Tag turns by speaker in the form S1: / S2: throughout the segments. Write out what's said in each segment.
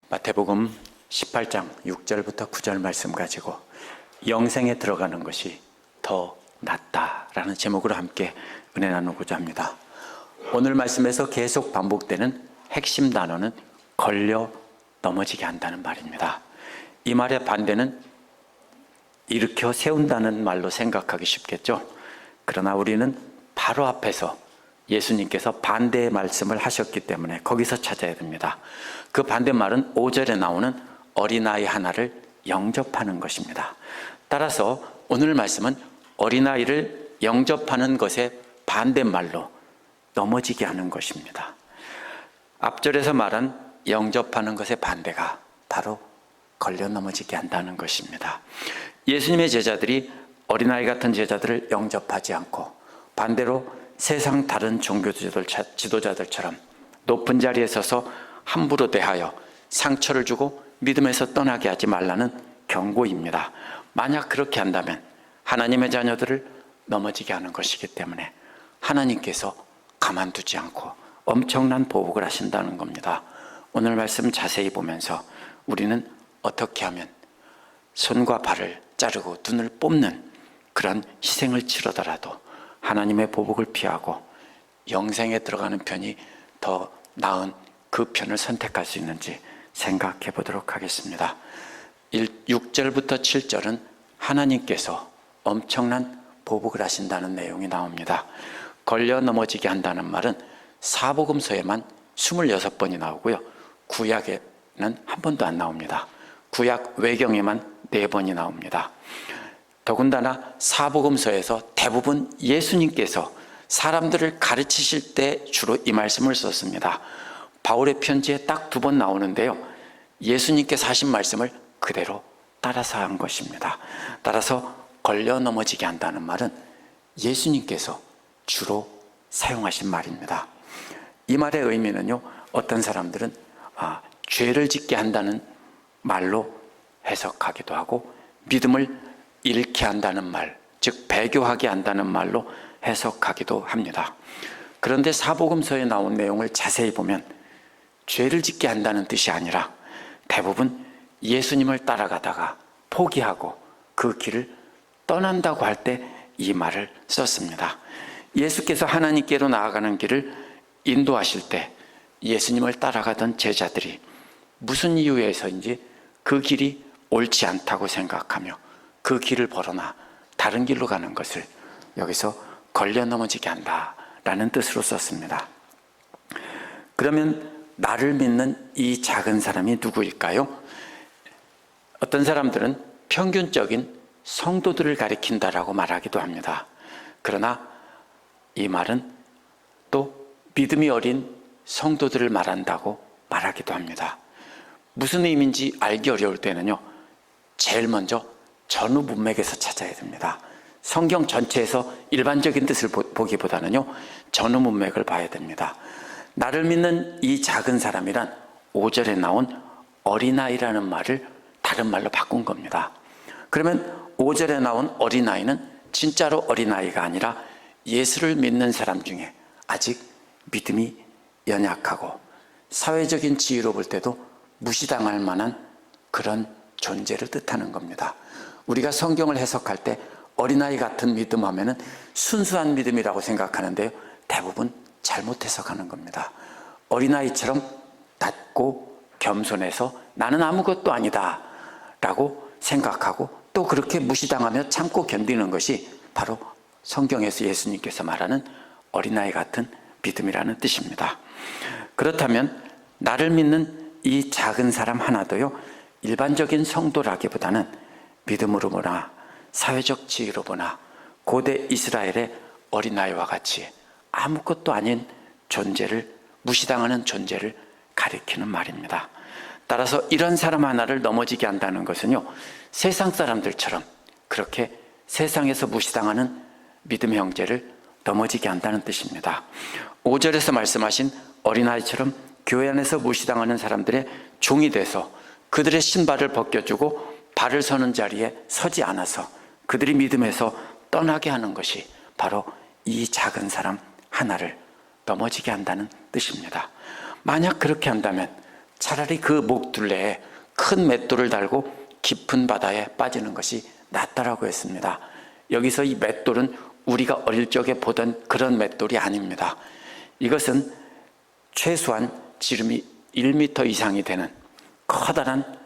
S1: 마태복음 18장 6절부터 9절 말씀 가지고 영생에 들어가는 것이 더 낫다라는 제목으로 함께 은혜 나누고자 합니다. 오늘 말씀에서 계속 반복되는 핵심 단어는 걸려 넘어지게 한다는 말입니다. 이 말의 반대는 일으켜 세운다는 말로 생각하기 쉽겠죠. 그러나 우리는 바로 앞에서 예수님께서 반대의 말씀을 하셨기 때문에 거기서 찾아야 됩니다. 그 반대말은 5절에 나오는 어린아이 하나를 영접하는 것입니다. 따라서 오늘 말씀은 어린아이를 영접하는 것의 반대말로 넘어지게 하는 것입니다. 앞절에서 말한 영접하는 것의 반대가 바로 걸려 넘어지게 한다는 것입니다. 예수님의 제자들이 어린아이 같은 제자들을 영접하지 않고 반대로 세상 다른 종교 지도자들처럼 높은 자리에 서서 함부로 대하여 상처를 주고 믿음에서 떠나게 하지 말라는 경고입니다. 만약 그렇게 한다면 하나님의 자녀들을 넘어지게 하는 것이기 때문에 하나님께서 가만두지 않고 엄청난 보복을 하신다는 겁니다. 오늘 말씀 자세히 보면서 우리는 어떻게 하면 손과 발을 자르고 눈을 뽑는 그런 희생을 치르더라도 하나님의 보복을 피하고 영생에 들어가는 편이 더 나은 그 편을 선택할 수 있는지 생각해 보도록 하겠습니다. 6절부터 7절은 하나님께서 엄청난 보복을 하신다는 내용이 나옵니다. 걸려 넘어지게 한다는 말은 사복음서에만 26번이 나오고요. 구약에는 한 번도 안 나옵니다. 구약 외경에만 4번이 나옵니다. 더군다나 사복음서에서 대부분 예수님께서 사람들을 가르치실 때 주로 이 말씀을 썼습니다. 바울의 편지에 딱 2번 나오는데요. 예수님께서 하신 말씀을 그대로 따라서 한 것입니다. 따라서 걸려 넘어지게 한다는 말은 예수님께서 주로 사용하신 말입니다. 이 말의 의미는요, 어떤 사람들은 죄를 짓게 한다는 말로 해석하기도 하고 믿음을 잃게 한다는 말, 즉 배교하게 한다는 말로 해석하기도 합니다. 그런데 사복음서에 나온 내용을 자세히 보면 죄를 짓게 한다는 뜻이 아니라 대부분 예수님을 따라가다가 포기하고 그 길을 떠난다고 할 때 이 말을 썼습니다. 예수께서 하나님께로 나아가는 길을 인도하실 때 예수님을 따라가던 제자들이 무슨 이유에서인지 그 길이 옳지 않다고 생각하며 그 길을 벗어나 다른 길로 가는 것을 여기서 걸려 넘어지게 한다라는 뜻으로 썼습니다. 그러면 나를 믿는 이 작은 사람이 누구일까요? 어떤 사람들은 평균적인 성도들을 가리킨다라고 말하기도 합니다. 그러나 이 말은 또 믿음이 어린 성도들을 말한다고 말하기도 합니다. 무슨 의미인지 알기 어려울 때는요, 제일 먼저 전후 문맥에서 찾아야 됩니다. 성경 전체에서 일반적인 뜻을 보기보다는요, 전후 문맥을 봐야 됩니다. 나를 믿는 이 작은 사람이란 5절에 나온 어린아이라는 말을 다른 말로 바꾼 겁니다. 그러면 5절에 나온 어린아이는 진짜로 어린아이가 아니라 예수를 믿는 사람 중에 아직 믿음이 연약하고 사회적인 지위로 볼 때도 무시당할 만한 그런 존재를 뜻하는 겁니다. 우리가 성경을 해석할 때 어린아이 같은 믿음 하면은 순수한 믿음이라고 생각하는데요, 대부분 잘못 해석하는 겁니다. 어린아이처럼 낮고 겸손해서 나는 아무것도 아니다 라고 생각하고 또 그렇게 무시당하며 참고 견디는 것이 바로 성경에서 예수님께서 말하는 어린아이 같은 믿음이라는 뜻입니다. 그렇다면 나를 믿는 이 작은 사람 하나도요, 일반적인 성도라기보다는 믿음으로 보나 사회적 지위로 보나 고대 이스라엘의 어린아이와 같이 아무것도 아닌 존재를, 무시당하는 존재를 가리키는 말입니다. 따라서 이런 사람 하나를 넘어지게 한다는 것은요, 세상 사람들처럼 그렇게 세상에서 무시당하는 믿음의 형제를 넘어지게 한다는 뜻입니다. 5절에서 말씀하신 어린아이처럼 교회 안에서 무시당하는 사람들의 종이 돼서 그들의 신발을 벗겨주고 발을 서는 자리에 서지 않아서 그들이 믿음에서 떠나게 하는 것이 바로 이 작은 사람 하나를 넘어지게 한다는 뜻입니다. 만약 그렇게 한다면 차라리 그 목둘레에 큰 맷돌을 달고 깊은 바다에 빠지는 것이 낫다라고 했습니다. 여기서 이 맷돌은 우리가 어릴 적에 보던 그런 맷돌이 아닙니다. 이것은 최소한 지름이 1m 이상이 되는 커다란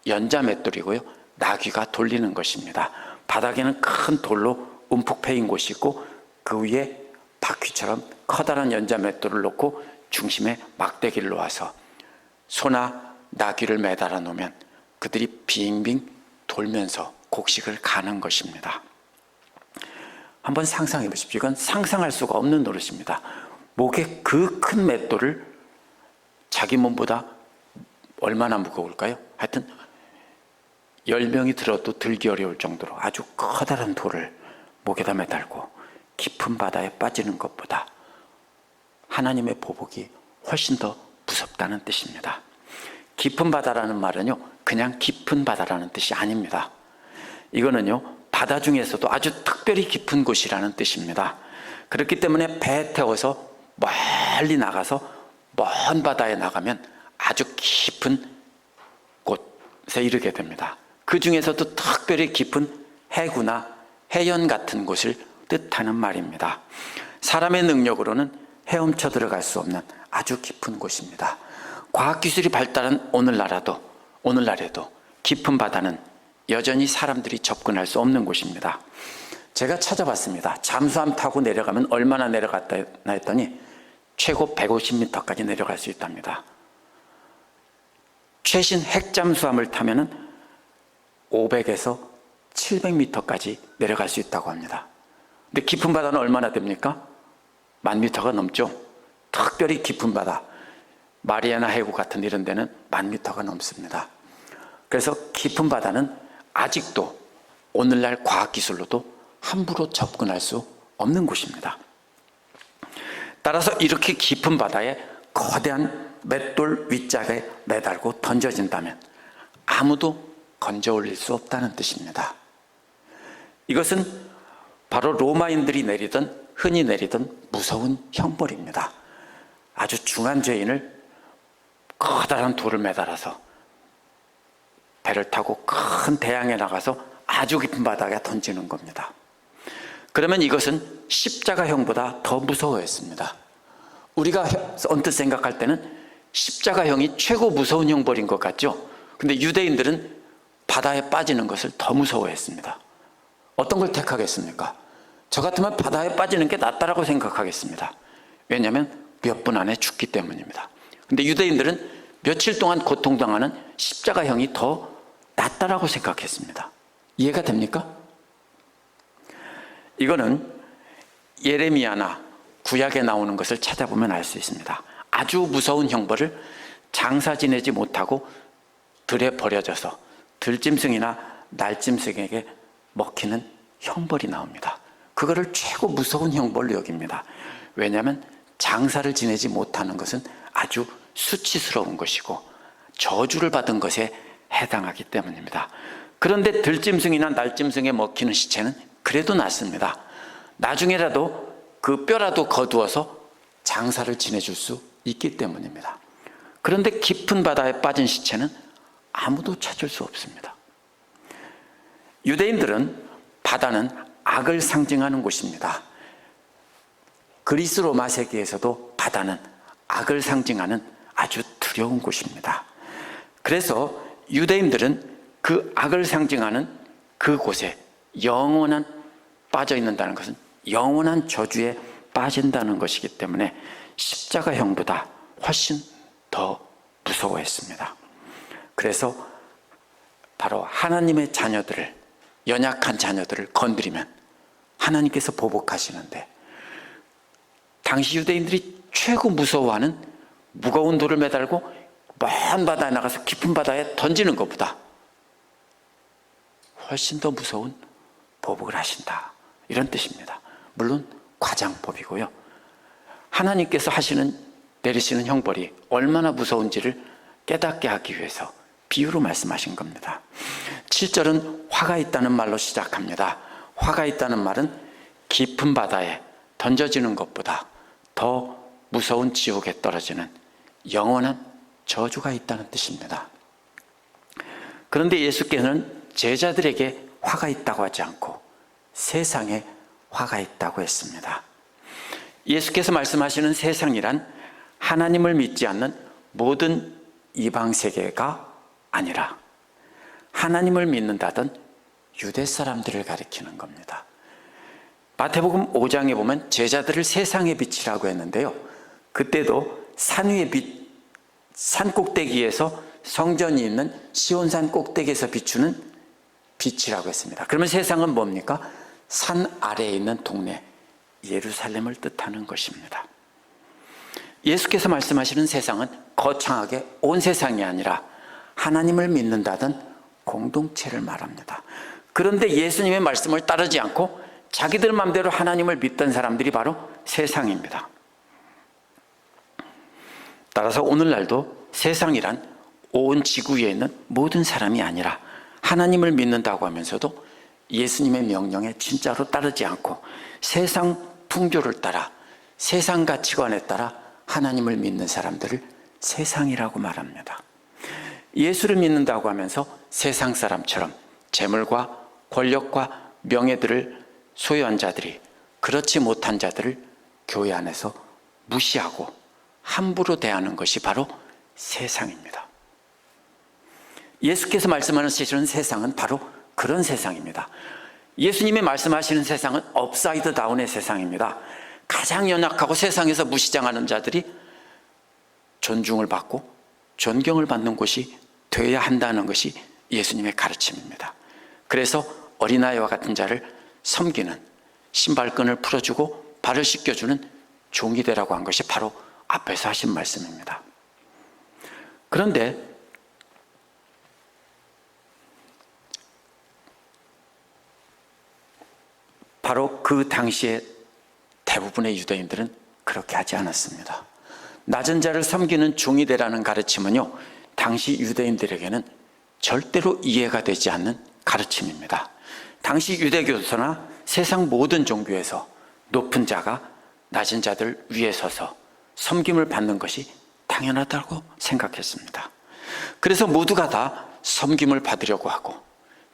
S1: 연자 맷돌이고요. 나귀가 돌리는 것입니다. 바닥에는 큰 돌로 움푹 패인 곳이 있고 그 위에 바퀴처럼 커다란 연자 맷돌을 놓고 중심에 막대기를 놓아서 소나 나귀를 매달아 놓으면 그들이 빙빙 돌면서 곡식을 가는 것입니다. 한번 상상해 보십시오. 이건 상상할 수가 없는 노릇입니다. 목에 그 큰 맷돌을 자기 몸보다 얼마나 무거울까요? 하여튼 10명이 들어도 들기 어려울 정도로 아주 커다란 돌을 목에다 매달고 깊은 바다에 빠지는 것보다 하나님의 보복이 훨씬 더 무섭다는 뜻입니다. 깊은 바다라는 말은요, 그냥 깊은 바다라는 뜻이 아닙니다. 이거는요, 바다 중에서도 아주 특별히 깊은 곳이라는 뜻입니다. 그렇기 때문에 배에 태워서 멀리 나가서 먼 바다에 나가면 아주 깊은 곳에 이르게 됩니다. 그 중에서도 특별히 깊은 해구나 해연 같은 곳을 뜻하는 말입니다. 사람의 능력으로는 헤엄쳐 들어갈 수 없는 아주 깊은 곳입니다. 과학기술이 발달한 오늘날에도 깊은 바다는 여전히 사람들이 접근할 수 없는 곳입니다. 제가 찾아봤습니다. 잠수함 타고 내려가면 얼마나 내려갔나 했더니 최고 150m까지 내려갈 수 있답니다. 최신 핵잠수함을 타면 500에서 700m까지 내려갈 수 있다고 합니다. 근데 깊은 바다는 얼마나 됩니까? 10,000m가 넘죠. 특별히 깊은 바다, 마리아나 해구 같은 이런 데는 10,000m가 넘습니다. 그래서 깊은 바다는 아직도 오늘날 과학기술로도 함부로 접근할 수 없는 곳입니다. 따라서 이렇게 깊은 바다에 거대한 맷돌 윗짝에 매달고 던져진다면 아무도 건져 올릴 수 없다는 뜻입니다. 이것은 바로 로마인들이 흔히 내리던 무서운 형벌입니다. 아주 중한 죄인을 커다란 돌을 매달아서 배를 타고 큰 대양에 나가서 아주 깊은 바다에 던지는 겁니다. 그러면 이것은 십자가형보다 더 무서워했습니다. 우리가 언뜻 생각할 때는 십자가형이 최고 무서운 형벌인 것 같죠? 근데 유대인들은 바다에 빠지는 것을 더 무서워했습니다. 어떤 걸 택하겠습니까? 저 같으면 바다에 빠지는 게 낫다라고 생각하겠습니다. 왜냐하면 몇 분 안에 죽기 때문입니다. 근데 유대인들은 며칠 동안 고통당하는 십자가형이 더 낫다라고 생각했습니다. 이해가 됩니까? 이거는 예레미야나 구약에 나오는 것을 찾아보면 알 수 있습니다. 아주 무서운 형벌을 장사 지내지 못하고 들에 버려져서 들짐승이나 날짐승에게 먹히는 형벌이 나옵니다. 그거를 최고 무서운 형벌로 여깁니다. 왜냐하면 장사를 지내지 못하는 것은 아주 수치스러운 것이고 저주를 받은 것에 해당하기 때문입니다. 그런데 들짐승이나 날짐승에 먹히는 시체는 그래도 낫습니다. 나중에라도 그 뼈라도 거두어서 장사를 지내줄 수 있기 때문입니다. 그런데 깊은 바다에 빠진 시체는 아무도 찾을 수 없습니다. 유대인들은 바다는 악을 상징하는 곳입니다. 그리스 로마 세계에서도 바다는 악을 상징하는 아주 두려운 곳입니다. 그래서 유대인들은 그 악을 상징하는 그곳에 영원한 빠져 있는다는 것은 영원한 저주에 빠진다는 것이기 때문에 십자가형보다 훨씬 더 무서워했습니다. 그래서 바로 하나님의 자녀들을, 연약한 자녀들을 건드리면 하나님께서 보복하시는데, 당시 유대인들이 최고 무서워하는 무거운 돌을 매달고 먼 바다에 나가서 깊은 바다에 던지는 것보다 훨씬 더 무서운 보복을 하신다, 이런 뜻입니다. 물론 과장법이고요. 하나님께서 내리시는 형벌이 얼마나 무서운지를 깨닫게 하기 위해서 비유로 말씀하신 겁니다. 7절은 화가 있다는 말로 시작합니다. 화가 있다는 말은 깊은 바다에 던져지는 것보다 더 무서운 지옥에 떨어지는 영원한 저주가 있다는 뜻입니다. 그런데 예수께서는 제자들에게 화가 있다고 하지 않고 세상에 화가 있다고 했습니다. 예수께서 말씀하시는 세상이란 하나님을 믿지 않는 모든 이방 세계가 아니라 하나님을 믿는다던 유대 사람들을 가리키는 겁니다. 마태복음 5장에 보면 제자들을 세상의 빛이라고 했는데요, 그때도 산 위의 빛, 산 꼭대기에서 성전이 있는 시온산 꼭대기에서 비추는 빛이라고 했습니다. 그러면 세상은 뭡니까? 산 아래에 있는 동네 예루살렘을 뜻하는 것입니다. 예수께서 말씀하시는 세상은 거창하게 온 세상이 아니라 하나님을 믿는다던 공동체를 말합니다. 그런데 예수님의 말씀을 따르지 않고 자기들 마음대로 하나님을 믿던 사람들이 바로 세상입니다. 따라서 오늘날도 세상이란 온 지구 위에 있는 모든 사람이 아니라 하나님을 믿는다고 하면서도 예수님의 명령에 진짜로 따르지 않고 세상 풍조를 따라 세상 가치관에 따라 하나님을 믿는 사람들을 세상이라고 말합니다. 예수를 믿는다고 하면서 세상 사람처럼 재물과 권력과 명예들을 소유한 자들이 그렇지 못한 자들을 교회 안에서 무시하고 함부로 대하는 것이 바로 세상입니다. 예수께서 말씀하시는 세상은 바로 그런 세상입니다. 예수님이 말씀하시는 세상은 업사이드 다운의 세상입니다. 가장 연약하고 세상에서 무시당하는 자들이 존중을 받고 존경을 받는 곳이 되어야 한다는 것이 예수님의 가르침입니다. 그래서 어린아이와 같은 자를 섬기는, 신발끈을 풀어주고 발을 씻겨주는 종이 되라고 한 것이 바로 앞에서 하신 말씀입니다. 그런데 바로 그 당시에 대부분의 유대인들은 그렇게 하지 않았습니다. 낮은 자를 섬기는 종이 되라는 가르침은요, 당시 유대인들에게는 절대로 이해가 되지 않는 가르침입니다. 당시 유대교도서나 세상 모든 종교에서 높은 자가 낮은 자들 위에 서서 섬김을 받는 것이 당연하다고 생각했습니다. 그래서 모두가 다 섬김을 받으려고 하고,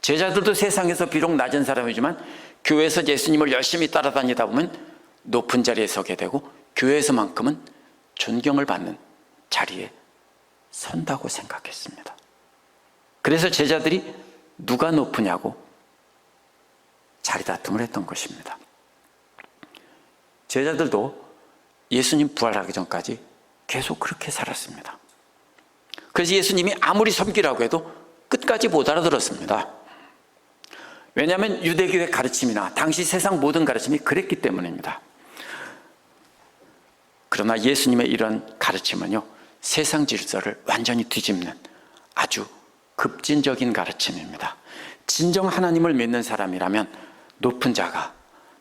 S1: 제자들도 세상에서 비록 낮은 사람이지만 교회에서 예수님을 열심히 따라다니다 보면 높은 자리에 서게 되고 교회에서만큼은 존경을 받는 자리에 선다고 생각했습니다. 그래서 제자들이 누가 높으냐고 자리 다툼을 했던 것입니다. 제자들도 예수님 부활하기 전까지 계속 그렇게 살았습니다. 그래서 예수님이 아무리 섬기라고 해도 끝까지 못 알아들었습니다. 왜냐하면 유대교의 가르침이나 당시 세상 모든 가르침이 그랬기 때문입니다. 그러나 예수님의 이런 가르침은요, 세상 질서를 완전히 뒤집는 아주 급진적인 가르침입니다. 진정 하나님을 믿는 사람이라면 높은 자가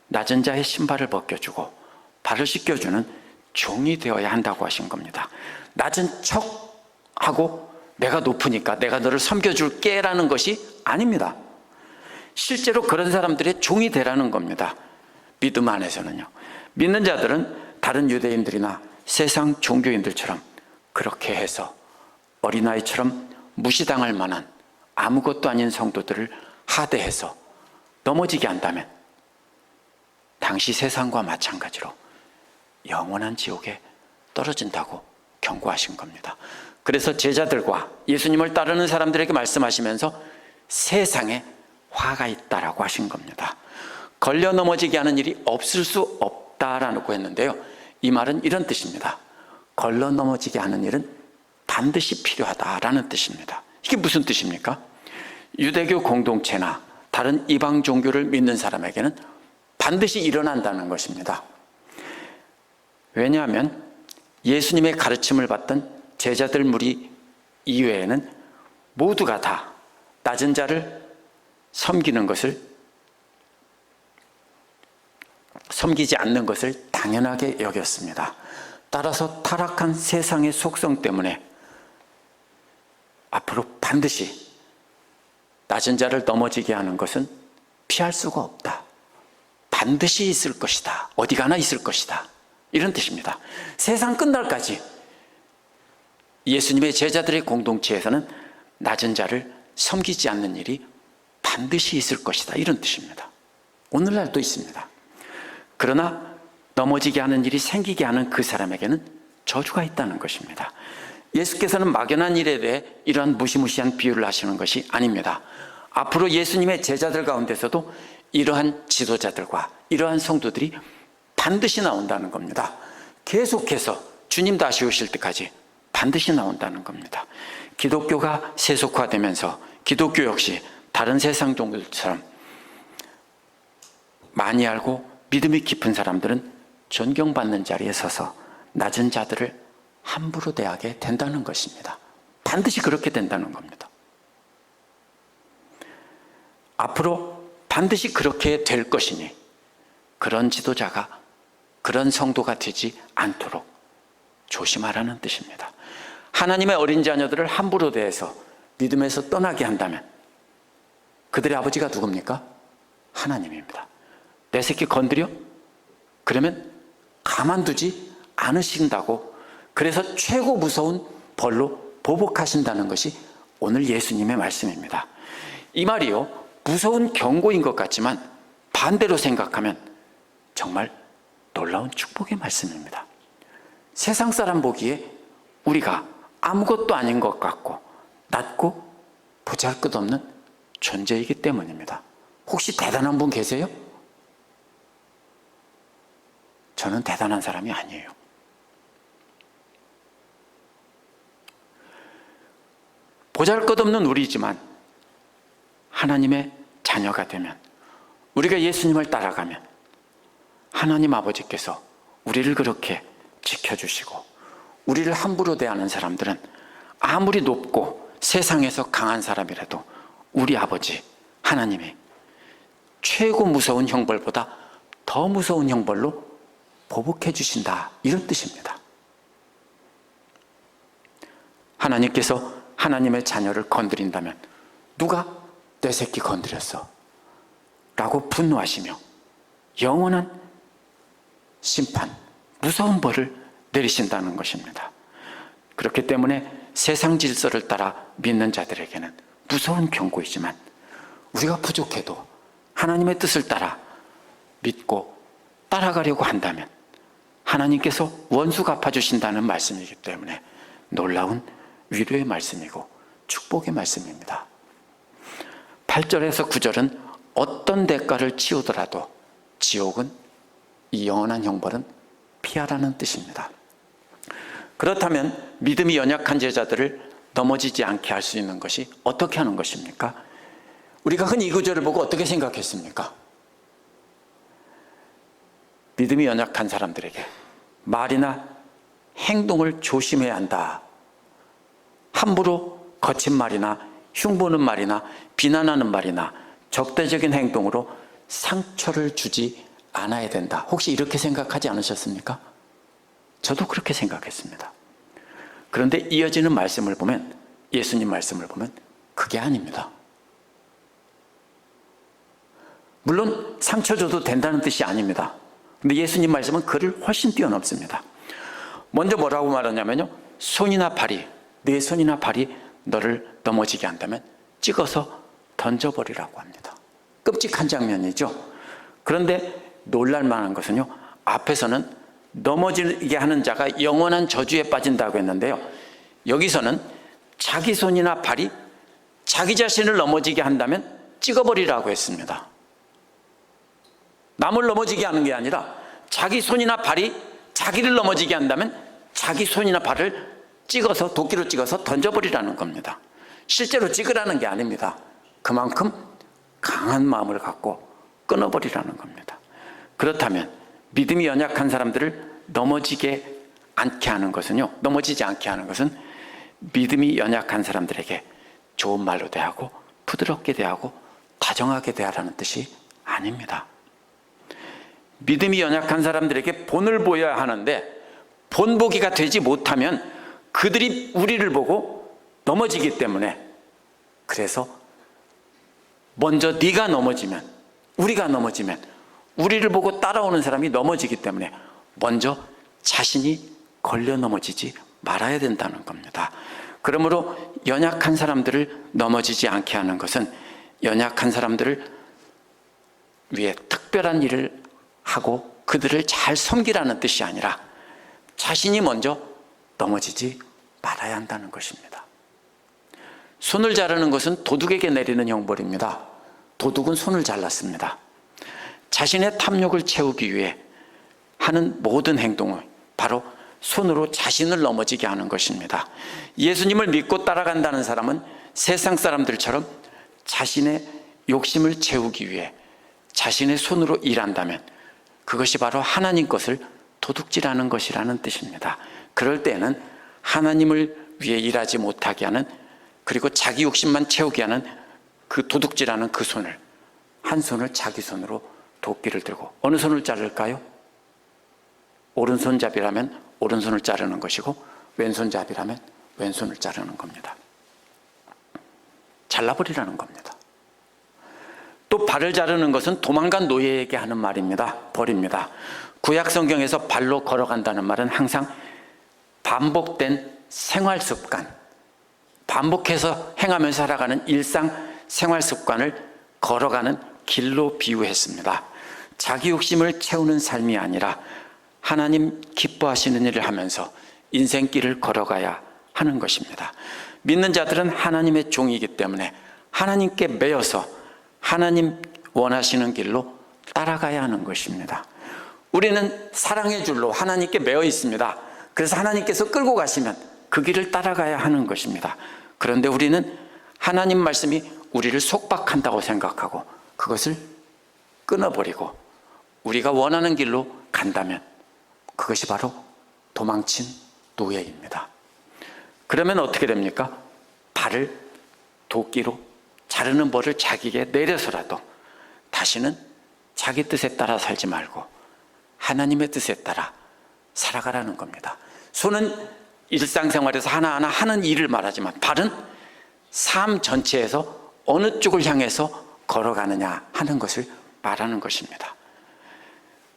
S1: 낮은 자의 신발을 벗겨주고 발을 씻겨주는 종이 되어야 한다고 하신 겁니다. 낮은 척하고 내가 높으니까 내가 너를 섬겨줄게 라는 것이 아닙니다. 실제로 그런 사람들의 종이 되라는 겁니다. 믿음 안에서는요. 믿는 자들은 다른 유대인들이나 세상 종교인들처럼 그렇게 해서 어린아이처럼 무시당할 만한 아무것도 아닌 성도들을 하대해서 넘어지게 한다면 당시 세상과 마찬가지로 영원한 지옥에 떨어진다고 경고하신 겁니다. 그래서 제자들과 예수님을 따르는 사람들에게 말씀하시면서 세상에 화가 있다라고 하신 겁니다. 걸려 넘어지게 하는 일이 없을 수 없다라고 했는데요, 이 말은 이런 뜻입니다. 걸러 넘어지게 하는 일은 반드시 필요하다라는 뜻입니다. 이게 무슨 뜻입니까? 유대교 공동체나 다른 이방 종교를 믿는 사람에게는 반드시 일어난다는 것입니다. 왜냐하면 예수님의 가르침을 받던 제자들 무리 이외에는 모두가 다 낮은 자를 섬기지 않는 것을 당연하게 여겼습니다. 따라서 타락한 세상의 속성 때문에 앞으로 반드시 낮은 자를 넘어지게 하는 것은 피할 수가 없다. 반드시 있을 것이다. 어디 가나 있을 것이다. 이런 뜻입니다. 세상 끝날까지 예수님의 제자들의 공동체에서는 낮은 자를 섬기지 않는 일이 반드시 있을 것이다, 이런 뜻입니다. 오늘날도 있습니다. 그러나 넘어지게 하는 일이 생기게 하는 그 사람에게는 저주가 있다는 것입니다. 예수께서는 막연한 일에 대해 이러한 무시무시한 비유를 하시는 것이 아닙니다. 앞으로 예수님의 제자들 가운데서도 이러한 지도자들과 이러한 성도들이 반드시 나온다는 겁니다. 계속해서 주님 다시 오실 때까지 반드시 나온다는 겁니다. 기독교가 세속화되면서 기독교 역시 다른 세상 종교들처럼 많이 알고 믿음이 깊은 사람들은 존경받는 자리에 서서 낮은 자들을 함부로 대하게 된다는 것입니다. 반드시 그렇게 된다는 겁니다. 앞으로 반드시 그렇게 될 것이니 그런 지도자가, 그런 성도가 되지 않도록 조심하라는 뜻입니다. 하나님의 어린 자녀들을 함부로 대해서 믿음에서 떠나게 한다면 그들의 아버지가 누굽니까? 하나님입니다. 내 새끼 건드려? 그러면 가만두지 않으신다고, 그래서 최고 무서운 벌로 보복하신다는 것이 오늘 예수님의 말씀입니다. 이 말이요, 무서운 경고인 것 같지만 반대로 생각하면 정말 놀라운 축복의 말씀입니다. 세상 사람 보기에 우리가 아무것도 아닌 것 같고 낮고 보잘것없는 존재이기 때문입니다. 혹시 대단한 분 계세요? 저는 대단한 사람이 아니에요. 보잘것없는 우리지만 하나님의 자녀가 되면, 우리가 예수님을 따라가면 하나님 아버지께서 우리를 그렇게 지켜주시고, 우리를 함부로 대하는 사람들은 아무리 높고 세상에서 강한 사람이라도 우리 아버지 하나님이 최고 무서운 형벌보다 더 무서운 형벌로 보복해 주신다, 이런 뜻입니다. 하나님께서 하나님의 자녀를 건드린다면 누가 내 새끼 건드렸어? 라고 분노하시며 영원한 심판, 무서운 벌을 내리신다는 것입니다. 그렇기 때문에 세상 질서를 따라 믿는 자들에게는 무서운 경고이지만, 우리가 부족해도 하나님의 뜻을 따라 믿고 따라가려고 한다면 하나님께서 원수 갚아주신다는 말씀이기 때문에 놀라운 위로의 말씀이고 축복의 말씀입니다. 8절에서 9절은 어떤 대가를 치우더라도 지옥은, 이 영원한 형벌은 피하라는 뜻입니다. 그렇다면 믿음이 연약한 제자들을 넘어지지 않게 할 수 있는 것이 어떻게 하는 것입니까? 우리가 흔히 이 구절을 보고 어떻게 생각했습니까? 믿음이 연약한 사람들에게 말이나 행동을 조심해야 한다. 함부로 거친 말이나 흉보는 말이나 비난하는 말이나 적대적인 행동으로 상처를 주지 않아야 된다. 혹시 이렇게 생각하지 않으셨습니까? 저도 그렇게 생각했습니다. 그런데 이어지는 말씀을 보면, 예수님 말씀을 보면 그게 아닙니다. 물론 상처 줘도 된다는 뜻이 아닙니다. 근데 예수님 말씀은 그를 훨씬 뛰어넘습니다. 먼저 뭐라고 말하냐면요, 손이나 발이, 내 손이나 발이 너를 넘어지게 한다면 찍어서 던져버리라고 합니다. 끔찍한 장면이죠. 그런데 놀랄만한 것은요, 앞에서는 넘어지게 하는 자가 영원한 저주에 빠진다고 했는데요, 여기서는 자기 손이나 발이 자기 자신을 넘어지게 한다면 찍어버리라고 했습니다. 남을 넘어지게 하는 게 아니라 자기 손이나 발이 자기를 넘어지게 한다면 자기 손이나 발을 찍어서, 도끼로 찍어서 던져버리라는 겁니다. 실제로 찍으라는 게 아닙니다. 그만큼 강한 마음을 갖고 끊어버리라는 겁니다. 그렇다면 믿음이 연약한 사람들을 넘어지지 않게 하는 것은 믿음이 연약한 사람들에게 좋은 말로 대하고 부드럽게 대하고 다정하게 대하라는 뜻이 아닙니다. 믿음이 연약한 사람들에게 본을 보여야 하는데 본보기가 되지 못하면 그들이 우리를 보고 넘어지기 때문에, 그래서 먼저 네가 넘어지면, 우리가 넘어지면 우리를 보고 따라오는 사람이 넘어지기 때문에 먼저 자신이 걸려 넘어지지 말아야 된다는 겁니다. 그러므로 연약한 사람들을 넘어지지 않게 하는 것은 연약한 사람들을 위해 특별한 일을 하고 그들을 잘 섬기라는 뜻이 아니라 자신이 먼저 넘어지지 말아야 한다는 것입니다. 손을 자르는 것은 도둑에게 내리는 형벌입니다. 도둑은 손을 잘랐습니다. 자신의 탐욕을 채우기 위해 하는 모든 행동은 바로 손으로 자신을 넘어지게 하는 것입니다. 예수님을 믿고 따라간다는 사람은 세상 사람들처럼 자신의 욕심을 채우기 위해 자신의 손으로 일한다면 그것이 바로 하나님 것을 도둑질하는 것이라는 뜻입니다. 그럴 때에는 하나님을 위해 일하지 못하게 하는, 그리고 자기 욕심만 채우게 하는 그 도둑질하는 그 손을, 한 손을 자기 손으로 도끼를 들고, 어느 손을 자를까요? 오른손잡이라면 오른손을 자르는 것이고 왼손잡이라면 왼손을 자르는 겁니다. 잘라버리라는 겁니다. 또 발을 자르는 것은 도망간 노예에게 하는 말입니다. 벌입니다. 구약 성경에서 발로 걸어간다는 말은 항상 반복된 생활 습관, 반복해서 행하면서 살아가는 일상 생활 습관을 걸어가는 길로 비유했습니다. 자기 욕심을 채우는 삶이 아니라 하나님 기뻐하시는 일을 하면서 인생길을 걸어가야 하는 것입니다. 믿는 자들은 하나님의 종이기 때문에 하나님께 매여서 하나님 원하시는 길로 따라가야 하는 것입니다. 우리는 사랑의 줄로 하나님께 매여 있습니다. 그래서 하나님께서 끌고 가시면 그 길을 따라가야 하는 것입니다. 그런데 우리는 하나님 말씀이 우리를 속박한다고 생각하고 그것을 끊어버리고 우리가 원하는 길로 간다면 그것이 바로 도망친 노예입니다. 그러면 어떻게 됩니까? 발을 도끼로 자르는 벌을 자기에게 내려서라도 다시는 자기 뜻에 따라 살지 말고 하나님의 뜻에 따라 살아가라는 겁니다. 손은 일상생활에서 하나하나 하는 일을 말하지만 발은 삶 전체에서 어느 쪽을 향해서 걸어가느냐 하는 것을 말하는 것입니다.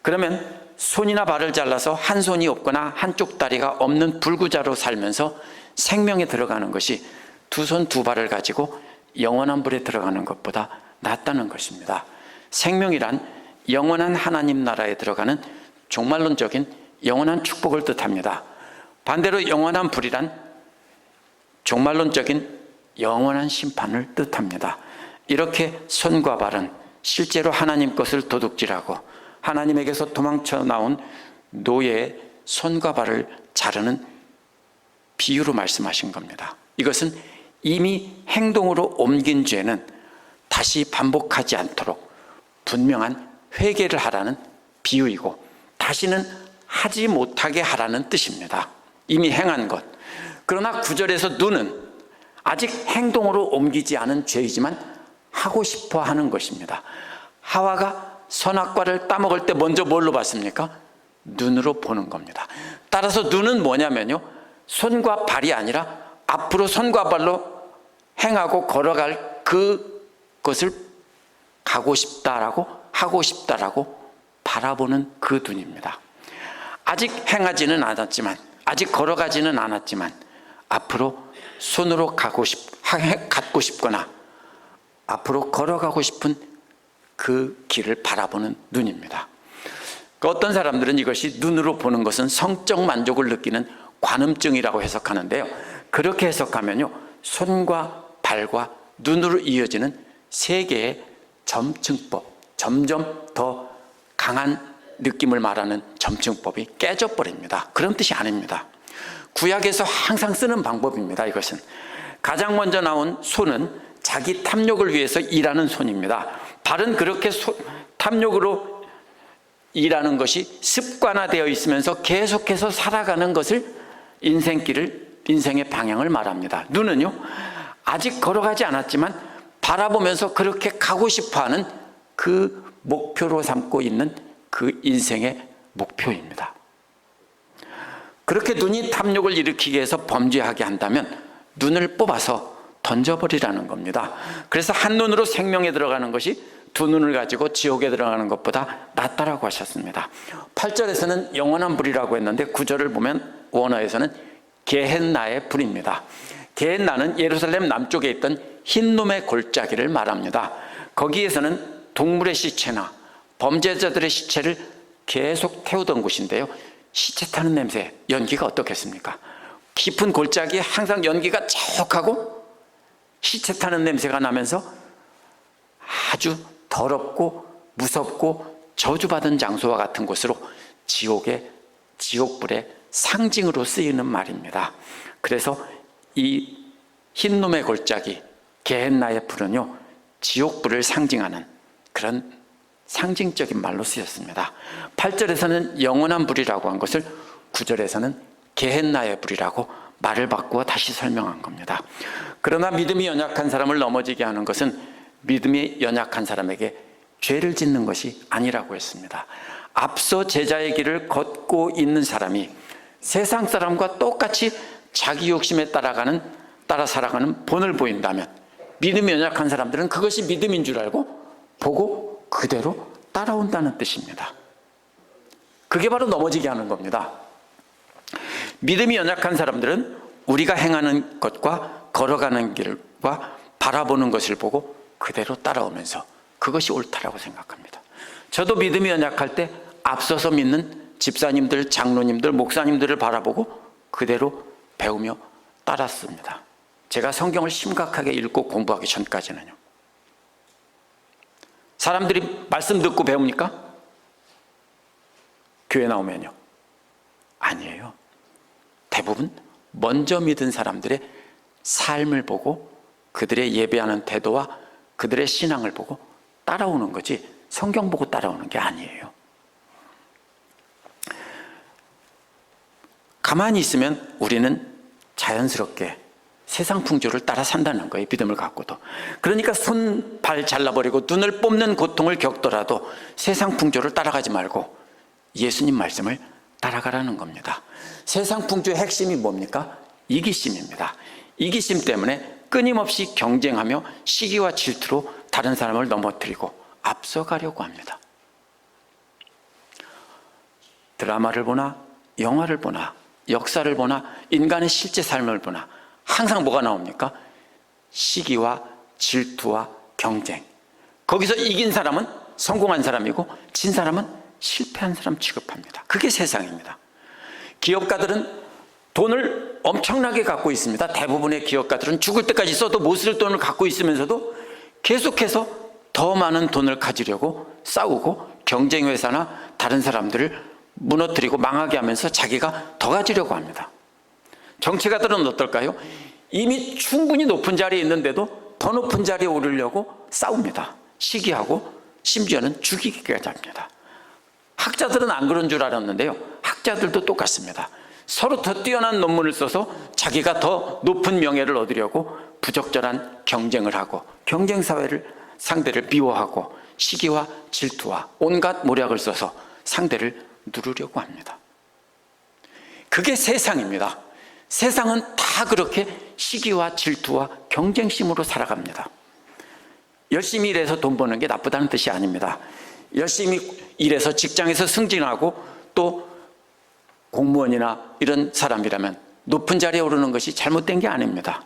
S1: 그러면 손이나 발을 잘라서 한 손이 없거나 한쪽 다리가 없는 불구자로 살면서 생명에 들어가는 것이 두 손 두 발을 가지고 영원한 불에 들어가는 것보다 낫다는 것입니다. 생명이란 영원한 하나님 나라에 들어가는 종말론적인 영원한 축복을 뜻합니다. 반대로 영원한 불이란 종말론적인 영원한 심판을 뜻합니다. 이렇게 손과 발은 실제로 하나님 것을 도둑질하고 하나님에게서 도망쳐 나온 노예의 손과 발을 자르는 비유로 말씀하신 겁니다. 이것은 이미 행동으로 옮긴 죄는 다시 반복하지 않도록 분명한 회개를 하라는 비유이고 다시는 하지 못하게 하라는 뜻입니다. 이미 행한 것. 그러나 9절에서 눈은 아직 행동으로 옮기지 않은 죄이지만 하고 싶어 하는 것입니다. 하와가 선악과를 따먹을 때 먼저 뭘로 봤습니까? 눈으로 보는 겁니다. 따라서 눈은 뭐냐면요, 손과 발이 아니라 앞으로 손과 발로 행하고 걸어갈 그것을 가고 싶다라고 하고 싶다라고 바라보는 그 눈입니다. 아직 행하지는 않았지만, 아직 걸어가지는 않았지만 앞으로 손으로 갖고 싶거나 앞으로 걸어가고 싶은 그 길을 바라보는 눈입니다. 어떤 사람들은 이것이 눈으로 보는 것은 성적 만족을 느끼는 관음증이라고 해석하는데요. 그렇게 해석하면요, 손과 발과 눈으로 이어지는 세 개의 점층법, 점점 더 강한 느낌을 말하는 점층법이 깨져버립니다. 그런 뜻이 아닙니다. 구약에서 항상 쓰는 방법입니다. 이것은 가장 먼저 나온 손은 자기 탐욕을 위해서 일하는 손입니다. 발은 그렇게 탐욕으로 일하는 것이 습관화되어 있으면서 계속해서 살아가는 것을 인생의 방향을 말합니다. 눈은요, 아직 걸어가지 않았지만 바라보면서 그렇게 가고 싶어하는 그 목표로 삼고 있는 그 인생의 목표입니다. 그렇게 눈이 탐욕을 일으키게 해서 범죄하게 한다면 눈을 뽑아서 던져버리라는 겁니다. 그래서 한 눈으로 생명에 들어가는 것이 두 눈을 가지고 지옥에 들어가는 것보다 낫다라고 하셨습니다. 8절에서는 영원한 불이라고 했는데 9절을 보면 원어에서는 게헨나의 불입니다. 게헨나는 예루살렘 남쪽에 있던 흰놈의 골짜기를 말합니다. 거기에서는 동물의 시체나 범죄자들의 시체를 계속 태우던 곳인데요. 시체 타는 냄새, 연기가 어떻겠습니까? 깊은 골짜기에 항상 연기가 자욱하고 시체 타는 냄새가 나면서 아주 더럽고 무섭고 저주받은 장소와 같은 곳으로 지옥불의 상징으로 쓰이는 말입니다. 그래서 이 흰놈의 골짜기 게헨나의 불은요, 지옥불을 상징하는 그런 상징적인 말로 쓰였습니다. 8절에서는 영원한 불이라고 한 것을 9절에서는 게헨나의 불이라고 말을 바꾸어 다시 설명한 겁니다. 그러나 믿음이 연약한 사람을 넘어지게 하는 것은 믿음이 연약한 사람에게 죄를 짓는 것이 아니라고 했습니다. 앞서 제자의 길을 걷고 있는 사람이 세상 사람과 똑같이 자기 욕심에 따라 살아가는 본을 보인다면 믿음이 연약한 사람들은 그것이 믿음인 줄 알고 보고 그대로 따라온다는 뜻입니다. 그게 바로 넘어지게 하는 겁니다. 믿음이 연약한 사람들은 우리가 행하는 것과 걸어가는 길과 바라보는 것을 보고 그대로 따라오면서 그것이 옳다라고 생각합니다. 저도 믿음이 연약할 때 앞서서 믿는 집사님들, 장로님들, 목사님들을 바라보고 그대로 배우며 따랐습니다. 제가 성경을 심각하게 읽고 공부하기 전까지는요. 사람들이 말씀 듣고 배웁니까? 교회 나오면요. 아니에요. 대부분 먼저 믿은 사람들의 삶을 보고 그들의 예배하는 태도와 그들의 신앙을 보고 따라오는 거지 성경 보고 따라오는 게 아니에요. 가만히 있으면 우리는 자연스럽게 세상 풍조를 따라 산다는 거예요. 믿음을 갖고도. 그러니까 손, 발 잘라버리고 눈을 뽑는 고통을 겪더라도 세상 풍조를 따라가지 말고 예수님 말씀을 따라가라는 겁니다. 세상 풍조의 핵심이 뭡니까? 이기심입니다. 이기심 때문에 끊임없이 경쟁하며 시기와 질투로 다른 사람을 넘어뜨리고 앞서가려고 합니다. 드라마를 보나 영화를 보나 역사를 보나 인간의 실제 삶을 보나 항상 뭐가 나옵니까? 시기와 질투와 경쟁. 거기서 이긴 사람은 성공한 사람이고 진 사람은 실패한 사람 취급합니다. 그게 세상입니다. 기업가들은 돈을 엄청나게 갖고 있습니다. 대부분의 기업가들은 죽을 때까지 써도 못 쓸 돈을 갖고 있으면서도 계속해서 더 많은 돈을 가지려고 싸우고 경쟁회사나 다른 사람들을 무너뜨리고 망하게 하면서 자기가 더 가지려고 합니다. 정치가들은 어떨까요? 이미 충분히 높은 자리에 있는데도 더 높은 자리에 오르려고 싸웁니다. 시기하고 심지어는 죽이기까지 합니다. 학자들은 안 그런 줄 알았는데요. 학자들도 똑같습니다. 서로 더 뛰어난 논문을 써서 자기가 더 높은 명예를 얻으려고 부적절한 경쟁을 하고 경쟁사회를 상대를 미워하고 시기와 질투와 온갖 모략을 써서 상대를 누르려고 합니다. 그게 세상입니다. 세상은 다 그렇게 시기와 질투와 경쟁심으로 살아갑니다. 열심히 일해서 돈 버는 게 나쁘다는 뜻이 아닙니다. 열심히 일해서 직장에서 승진하고 또 공무원이나 이런 사람이라면 높은 자리에 오르는 것이 잘못된 게 아닙니다.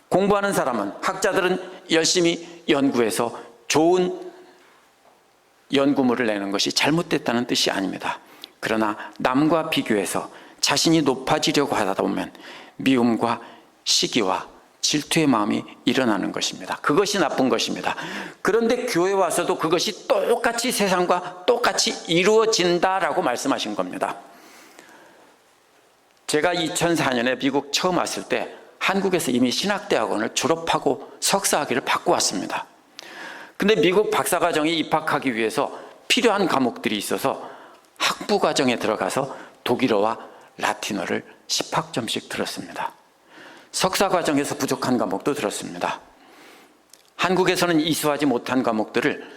S1: 공부하는 사람은, 학자들은 열심히 연구해서 좋은 연구물을 내는 것이 잘못됐다는 뜻이 아닙니다. 그러나 남과 비교해서 자신이 높아지려고 하다 보면 미움과 시기와 질투의 마음이 일어나는 것입니다. 그것이 나쁜 것입니다. 그런데 교회 와서도 그것이 똑같이 세상과 똑같이 이루어진다라고 말씀하신 겁니다. 제가 2004년에 미국 처음 왔을 때 한국에서 이미 신학대학원을 졸업하고 석사학위를 받고 왔습니다. 근데 미국 박사과정에 입학하기 위해서 필요한 과목들이 있어서 학부과정에 들어가서 독일어와 라틴어를 10학점씩 들었습니다. 석사과정에서 부족한 과목도 들었습니다. 한국에서는 이수하지 못한 과목들을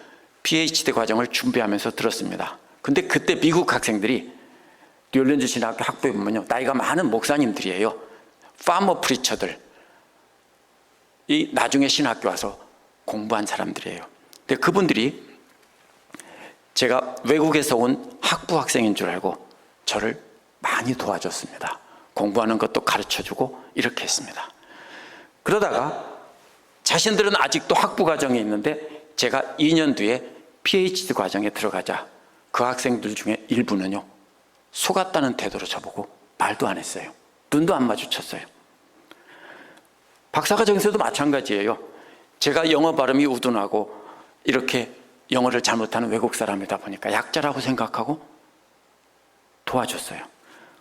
S1: PhD 과정을 준비하면서 들었습니다. 근데 그때 미국 학생들이 뉴올리언즈 신학교 학부에 보면요, 나이가 많은 목사님들이에요. 파머 프리처들. 이 나중에 신학교 와서 공부한 사람들이에요. 근데 그분들이 제가 외국에서 온 학부 학생인 줄 알고 저를 많이 도와줬습니다. 공부하는 것도 가르쳐주고 이렇게 했습니다. 그러다가 자신들은 아직도 학부 과정에 있는데 제가 2년 뒤에 PhD 과정에 들어가자 그 학생들 중에 일부는요, 속았다는 태도로 저보고 말도 안 했어요. 눈도 안 마주쳤어요. 박사과정에서도 마찬가지예요. 제가 영어 발음이 우둔하고 이렇게 영어를 잘못하는 외국 사람이다 보니까 약자라고 생각하고 도와줬어요.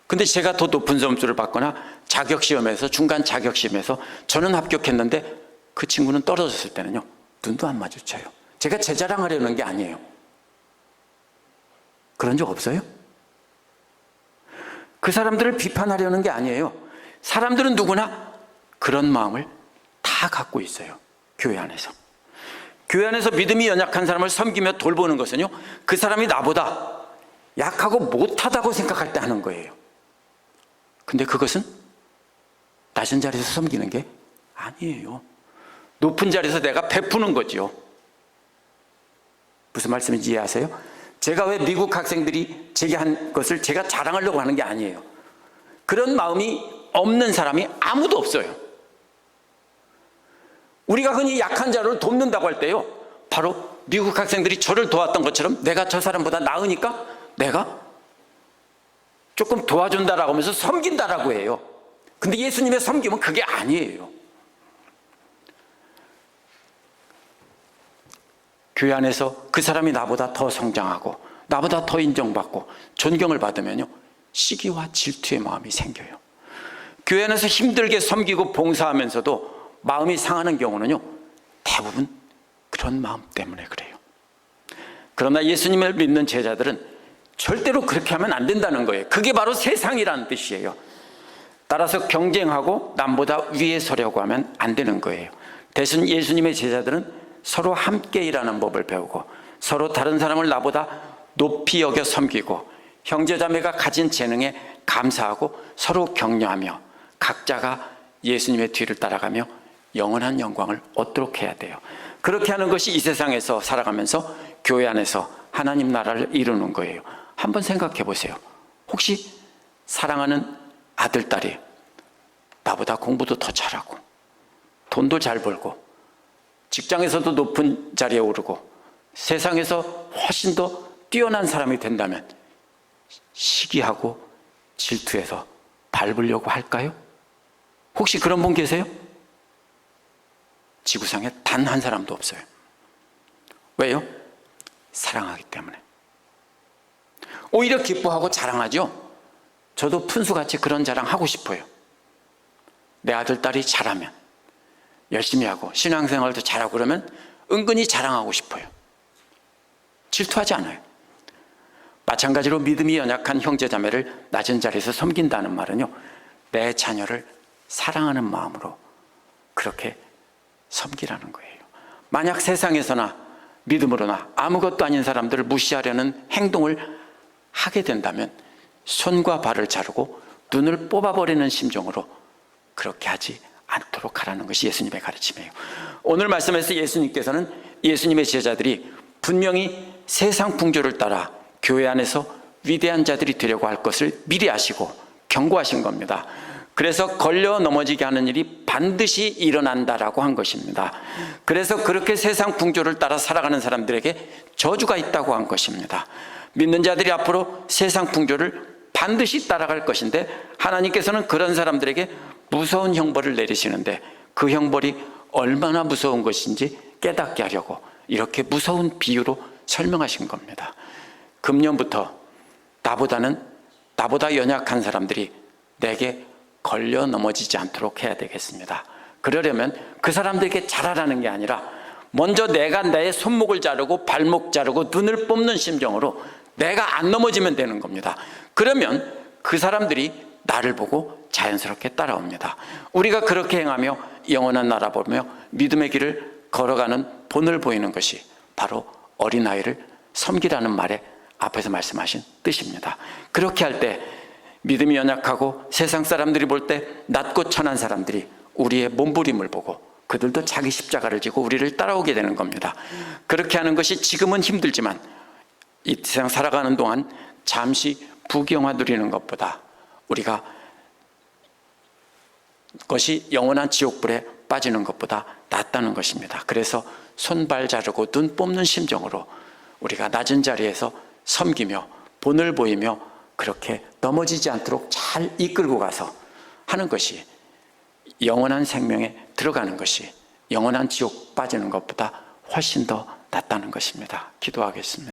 S1: 근데 제가 더 높은 점수를 받거나 자격시험에서, 중간 자격시험에서 저는 합격했는데 그 친구는 떨어졌을 때는요, 눈도 안 마주쳐요. 제가 제 자랑하려는 게 아니에요. 그런 적 없어요? 그 사람들을 비판하려는 게 아니에요. 사람들은 누구나 그런 마음을 다 갖고 있어요. 교회 안에서. 교회 안에서 믿음이 연약한 사람을 섬기며 돌보는 것은요, 그 사람이 나보다 약하고 못하다고 생각할 때 하는 거예요. 근데 그것은 낮은 자리에서 섬기는 게 아니에요. 높은 자리에서 내가 베푸는 거죠. 무슨 말씀인지 이해하세요? 제가 왜 미국 학생들이 제게 한 것을 제가 자랑하려고 하는 게 아니에요. 그런 마음이 없는 사람이 아무도 없어요. 우리가 흔히 약한 자를 돕는다고 할 때요, 바로 미국 학생들이 저를 도왔던 것처럼 내가 저 사람보다 나으니까 내가 조금 도와준다라고 하면서 섬긴다라고 해요. 근데 예수님의 섬김은 그게 아니에요. 교회 안에서 그 사람이 나보다 더 성장하고 나보다 더 인정받고 존경을 받으면요, 시기와 질투의 마음이 생겨요. 교회 안에서 힘들게 섬기고 봉사하면서도 마음이 상하는 경우는요, 대부분 그런 마음 때문에 그래요. 그러나 예수님을 믿는 제자들은 절대로 그렇게 하면 안 된다는 거예요. 그게 바로 세상이라는 뜻이에요. 따라서 경쟁하고 남보다 위에 서려고 하면 안 되는 거예요. 대신 예수님의 제자들은 서로 함께 일하는 법을 배우고 서로 다른 사람을 나보다 높이 여겨 섬기고 형제자매가 가진 재능에 감사하고 서로 격려하며 각자가 예수님의 뒤를 따라가며 영원한 영광을 얻도록 해야 돼요. 그렇게 하는 것이 이 세상에서 살아가면서 교회 안에서 하나님 나라를 이루는 거예요. 한번 생각해 보세요. 혹시 사랑하는 아들, 딸이 나보다 공부도 더 잘하고 돈도 잘 벌고 직장에서도 높은 자리에 오르고 세상에서 훨씬 더 뛰어난 사람이 된다면 시기하고 질투해서 밟으려고 할까요? 혹시 그런 분 계세요? 지구상에 단 한 사람도 없어요. 왜요? 사랑하기 때문에. 오히려 기뻐하고 자랑하죠. 저도 푼수같이 그런 자랑 하고 싶어요. 내 아들, 딸이 잘하면, 열심히 하고 신앙생활도 잘하고 그러면 은근히 자랑하고 싶어요. 질투하지 않아요. 마찬가지로 믿음이 연약한 형제자매를 낮은 자리에서 섬긴다는 말은요, 내 자녀를 사랑하는 마음으로 그렇게 섬기라는 거예요. 만약 세상에서나 믿음으로나 아무것도 아닌 사람들을 무시하려는 행동을 하게 된다면 손과 발을 자르고 눈을 뽑아버리는 심정으로 그렇게 하지 않도록 하라는 것이 예수님의 가르침이에요. 오늘 말씀에서 예수님께서는 예수님의 제자들이 분명히 세상 풍조를 따라 교회 안에서 위대한 자들이 되려고 할 것을 미리 아시고 경고하신 겁니다. 그래서 걸려 넘어지게 하는 일이 반드시 일어난다라고 한 것입니다. 그래서 그렇게 세상 풍조를 따라 살아가는 사람들에게 저주가 있다고 한 것입니다. 믿는 자들이 앞으로 세상 풍조를 반드시 따라갈 것인데 하나님께서는 그런 사람들에게 무서운 형벌을 내리시는데 그 형벌이 얼마나 무서운 것인지 깨닫게 하려고 이렇게 무서운 비유로 설명하신 겁니다. 금년부터 나보다 연약한 사람들이 내게 걸려 넘어지지 않도록 해야 되겠습니다. 그러려면 그 사람들에게 잘하라는 게 아니라 먼저 내가 내 손목을 자르고 발목 자르고 눈을 뽑는 심정으로 내가 안 넘어지면 되는 겁니다. 그러면 그 사람들이 나를 보고 자연스럽게 따라옵니다. 우리가 그렇게 행하며 영원한 나라 보며 믿음의 길을 걸어가는 본을 보이는 것이 바로 어린아이를 섬기라는 말에 앞에서 말씀하신 뜻입니다. 그렇게 할 때 믿음이 연약하고 세상 사람들이 볼 때 낮고 천한 사람들이 우리의 몸부림을 보고 그들도 자기 십자가를 지고 우리를 따라오게 되는 겁니다. 그렇게 하는 것이 지금은 힘들지만 이 세상 살아가는 동안 잠시 부경화 누리는 것보다 우리가 것이 영원한 지옥불에 빠지는 것보다 낫다는 것입니다. 그래서 손발 자르고 눈 뽑는 심정으로 우리가 낮은 자리에서 섬기며 본을 보이며 그렇게 넘어지지 않도록 잘 이끌고 가서 하는 것이 영원한 생명에 들어가는 것이 영원한 지옥 빠지는 것보다 훨씬 더 낫다는 것입니다. 기도하겠습니다.